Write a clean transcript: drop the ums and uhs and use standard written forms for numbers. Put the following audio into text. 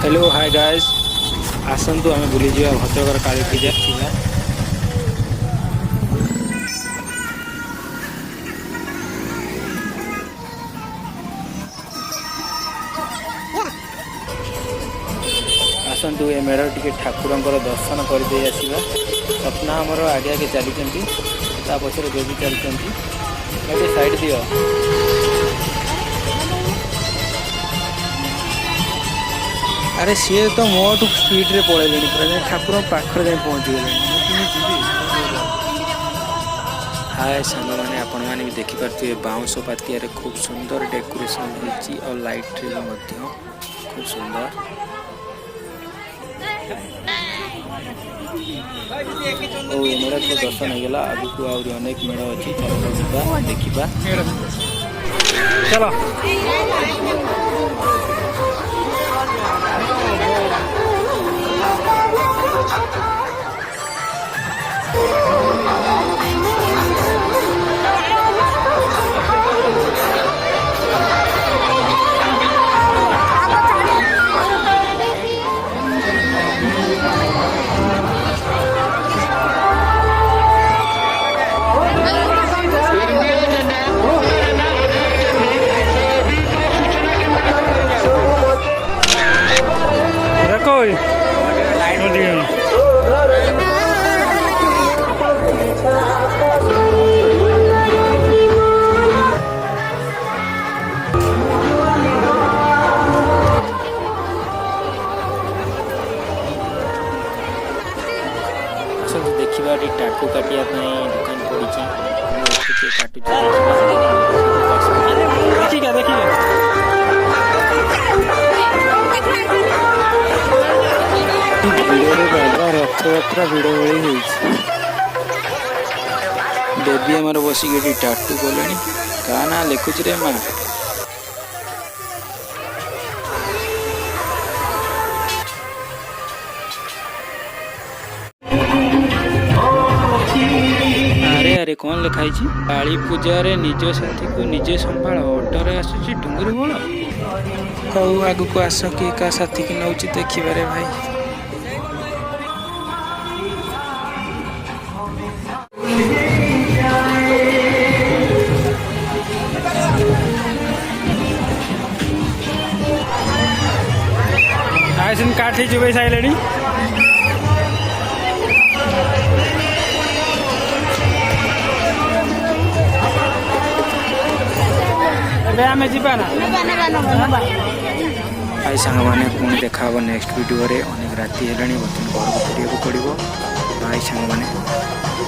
Hello hi guys आसतु आम बुली जा भद्रकर काली पूजा आसतु ए मेढ़ टी ठाकुर दर्शन करदे आसवा स्वप्ना आमर आगे आगे चली पचर बेबी चलती साइड दियो अरे सी तो मोटू स्पीड रे पड़े पूरा ठाकुर पाखर जाए पहुँची गले हाय सांग मैंने आपण मैंने भी देखिपे बाउंश पातिया खूब सुंदर डेकोरेशन होती और लाइट रे खूब सुंदर मेढ़ को दर्शन होगा आगे को अनेक मेढ़ अच्छी चलो देखा चलो देखा टाटू काटिया दुकान पड़ी रथयात्रा भिड़ भाई बेबी आमर बसिक टाटू कले क्या ना लिखुच रे माँ अरे कौन लिखाई काली पूजा रे निज साथी को निजे संभाल ऑटोरे आसुची डुंगरी बोल हऊ आगु को आस कि का साथी की नौ देखिबारे भाई आइसन काठी जुबे साइलेनी आई सांग मैंने पुणी देखा नेक्स्ट वीडियो रे अनेक राति है बर्तमान घर को फेरिया पड़ो आई सांग मैंने।